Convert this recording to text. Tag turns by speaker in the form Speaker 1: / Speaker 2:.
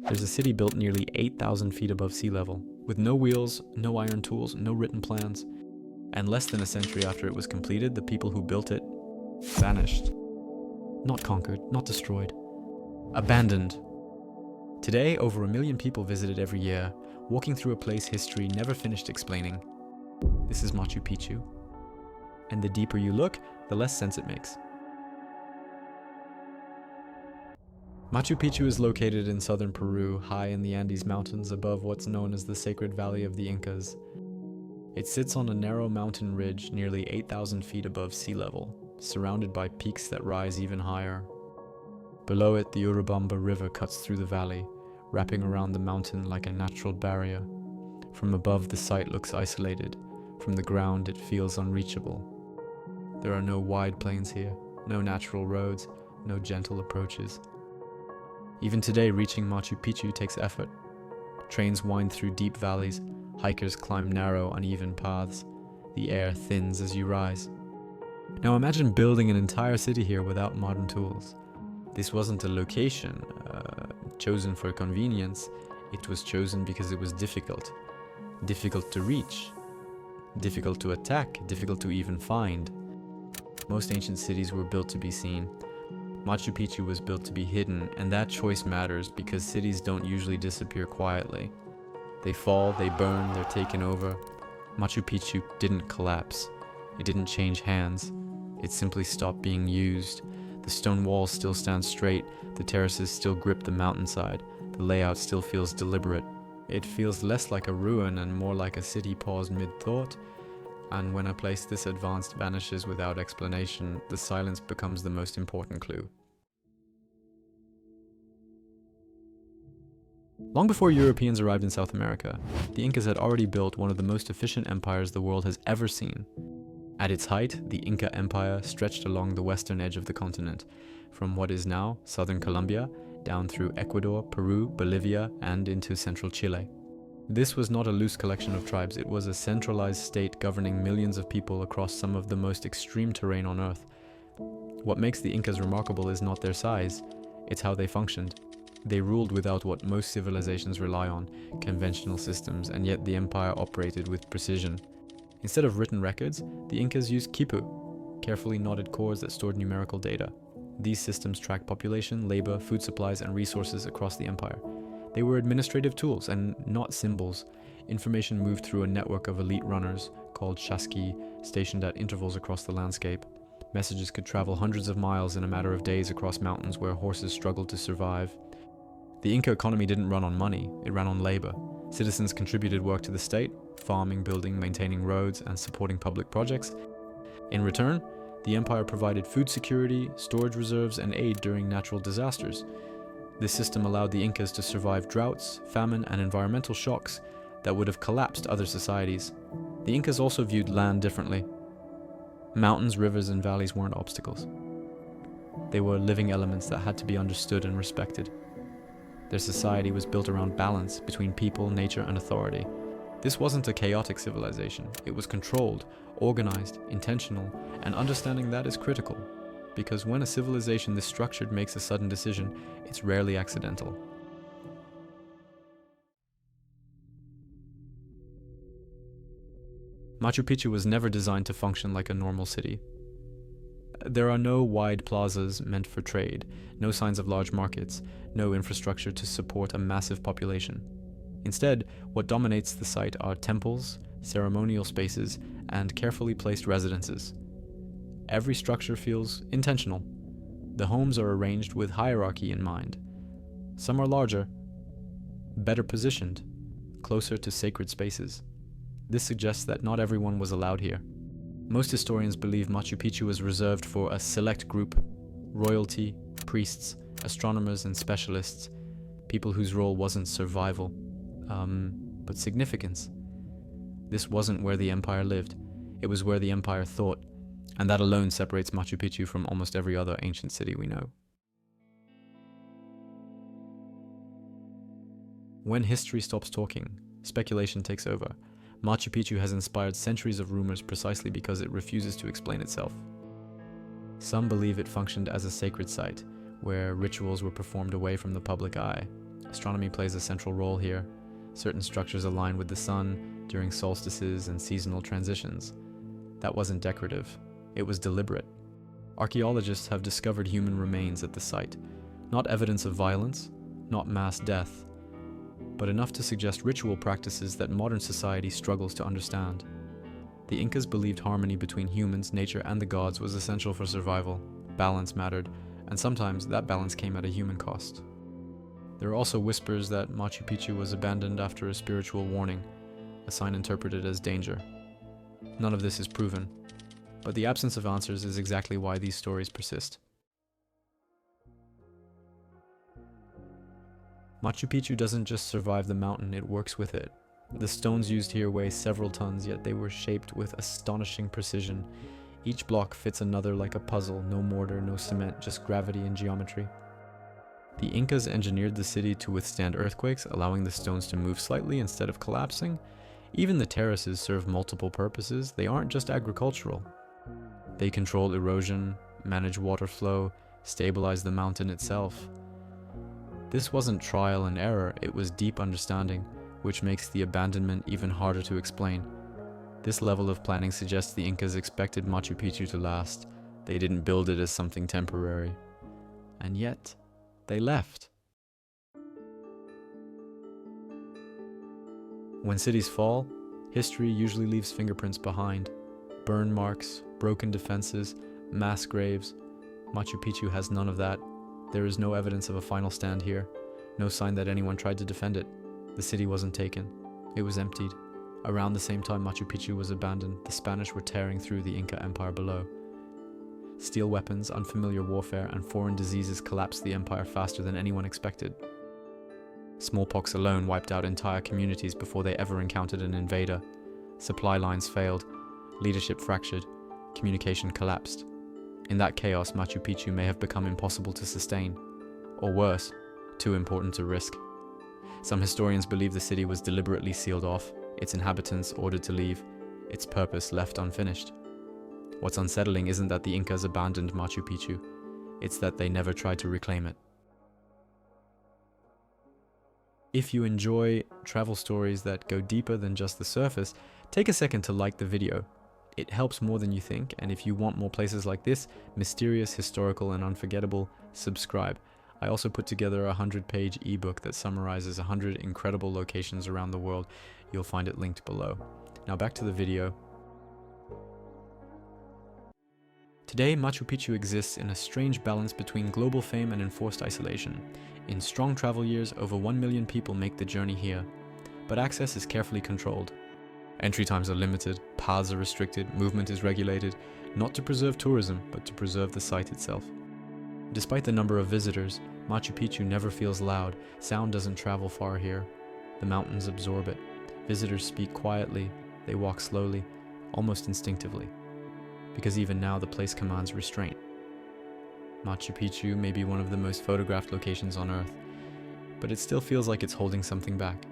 Speaker 1: There's a city built nearly 8,000 feet above sea level, with no wheels, no iron tools, no written plans. And less than a century after it was completed, the people who built it vanished. Not conquered, not destroyed. Abandoned. Today, over 1 million people visit it every year, walking through a place history never finished explaining. This is Machu Picchu. And the deeper you look, the less sense it makes. Machu Picchu is located in southern Peru, high in the Andes Mountains above what's known as the Sacred Valley of the Incas. It sits on a narrow mountain ridge nearly 8,000 feet above sea level, surrounded by peaks that rise even higher. Below it, the Urubamba River cuts through the valley, wrapping around the mountain like a natural barrier. From above, the site looks isolated. From the ground, it feels unreachable. There are no wide plains here, no natural roads, no gentle approaches. Even today, reaching Machu Picchu takes effort. Trains wind through deep valleys, hikers climb narrow, uneven paths. The air thins as you rise. Now imagine building an entire city here without modern tools. This wasn't a location chosen for convenience. It was chosen because it was difficult. Difficult to reach. Difficult to attack, difficult to even find. Most ancient cities were built to be seen. Machu Picchu was built to be hidden, and that choice matters because cities don't usually disappear quietly. They fall, they burn, they're taken over. Machu Picchu didn't collapse. It didn't change hands. It simply stopped being used. The stone walls still stand straight, the terraces still grip the mountainside, the layout still feels deliberate. It feels less like a ruin and more like a city paused mid-thought. And when a place this advanced vanishes without explanation, the silence becomes the most important clue. Long before Europeans arrived in South America, the Incas had already built one of the most efficient empires the world has ever seen. At its height, the Inca Empire stretched along the western edge of the continent, from what is now southern Colombia, down through Ecuador, Peru, Bolivia, and into central Chile. This was not a loose collection of tribes, it was a centralized state governing millions of people across some of the most extreme terrain on Earth. What makes the Incas remarkable is not their size, it's how they functioned. They ruled without what most civilizations rely on, conventional systems, and yet the empire operated with precision. Instead of written records, the Incas used quipu, carefully knotted cords that stored numerical data. These systems tracked population, labor, food supplies, and resources across the empire. They were administrative tools and not symbols. Information moved through a network of elite runners, called chasqui, stationed at intervals across the landscape. Messages could travel hundreds of miles in a matter of days across mountains where horses struggled to survive. The Inca economy didn't run on money, it ran on labor. Citizens contributed work to the state, farming, building, maintaining roads, and supporting public projects. In return, the empire provided food security, storage reserves, and aid during natural disasters. This system allowed the Incas to survive droughts, famine, and environmental shocks that would have collapsed other societies. The Incas also viewed land differently. Mountains, rivers, and valleys weren't obstacles. They were living elements that had to be understood and respected. Their society was built around balance between people, nature, and authority. This wasn't a chaotic civilization. It was controlled, organized, intentional, and understanding that is critical. Because when a civilization this structured makes a sudden decision, it's rarely accidental. Machu Picchu was never designed to function like a normal city. There are no wide plazas meant for trade, no signs of large markets, no infrastructure to support a massive population. Instead, what dominates the site are temples, ceremonial spaces, and carefully placed residences. Every structure feels intentional. The homes are arranged with hierarchy in mind. Some are larger, better positioned, closer to sacred spaces. This suggests that not everyone was allowed here. Most historians believe Machu Picchu was reserved for a select group: royalty, priests, astronomers, and specialists, people whose role wasn't survival, but significance. This wasn't where the empire lived, it was where the empire thought, and that alone separates Machu Picchu from almost every other ancient city we know. When history stops talking, speculation takes over. Machu Picchu has inspired centuries of rumors precisely because it refuses to explain itself. Some believe it functioned as a sacred site, where rituals were performed away from the public eye. Astronomy plays a central role here. Certain structures align with the sun during solstices and seasonal transitions. That wasn't decorative, it was deliberate. Archaeologists have discovered human remains at the site. Not evidence of violence, not mass death, but enough to suggest ritual practices that modern society struggles to understand. The Incas believed harmony between humans, nature, and the gods was essential for survival. Balance mattered, and sometimes that balance came at a human cost. There are also whispers that Machu Picchu was abandoned after a spiritual warning, a sign interpreted as danger. None of this is proven, but the absence of answers is exactly why these stories persist. Machu Picchu doesn't just survive the mountain, it works with it. The stones used here weigh several tons, yet they were shaped with astonishing precision. Each block fits another like a puzzle, no mortar, no cement, just gravity and geometry. The Incas engineered the city to withstand earthquakes, allowing the stones to move slightly instead of collapsing. Even the terraces serve multiple purposes. They aren't just agricultural. They control erosion, manage water flow, stabilize the mountain itself. This wasn't trial and error, it was deep understanding, which makes the abandonment even harder to explain. This level of planning suggests the Incas expected Machu Picchu to last. They didn't build it as something temporary. And yet, they left. When cities fall, history usually leaves fingerprints behind. Burn marks, broken defenses, mass graves. Machu Picchu has none of that. There is no evidence of a final stand here. No sign that anyone tried to defend it. The city wasn't taken. It was emptied. Around the same time Machu Picchu was abandoned, the Spanish were tearing through the Inca Empire below. Steel weapons, unfamiliar warfare, and foreign diseases collapsed the empire faster than anyone expected. Smallpox alone wiped out entire communities before they ever encountered an invader. Supply lines failed, leadership fractured, communication collapsed. In that chaos, Machu Picchu may have become impossible to sustain, or worse, too important to risk. Some historians believe the city was deliberately sealed off, its inhabitants ordered to leave, its purpose left unfinished. What's unsettling isn't that the Incas abandoned Machu Picchu, it's that they never tried to reclaim it. If you enjoy travel stories that go deeper than just the surface, take a second to like the video. It helps more than you think, and if you want more places like this, mysterious, historical, and unforgettable, subscribe. I also put together a 100-page ebook that summarizes 100 incredible locations around the world. You'll find it linked below. Now back to the video. Today, Machu Picchu exists in a strange balance between global fame and enforced isolation. In strong travel years, over 1 million people make the journey here, but access is carefully controlled. Entry times are limited, paths are restricted, movement is regulated, not to preserve tourism, but to preserve the site itself. Despite the number of visitors, Machu Picchu never feels loud. Sound doesn't travel far here. The mountains absorb it. Visitors speak quietly, they walk slowly, almost instinctively. Because even now the place commands restraint. Machu Picchu may be one of the most photographed locations on Earth, but it still feels like it's holding something back.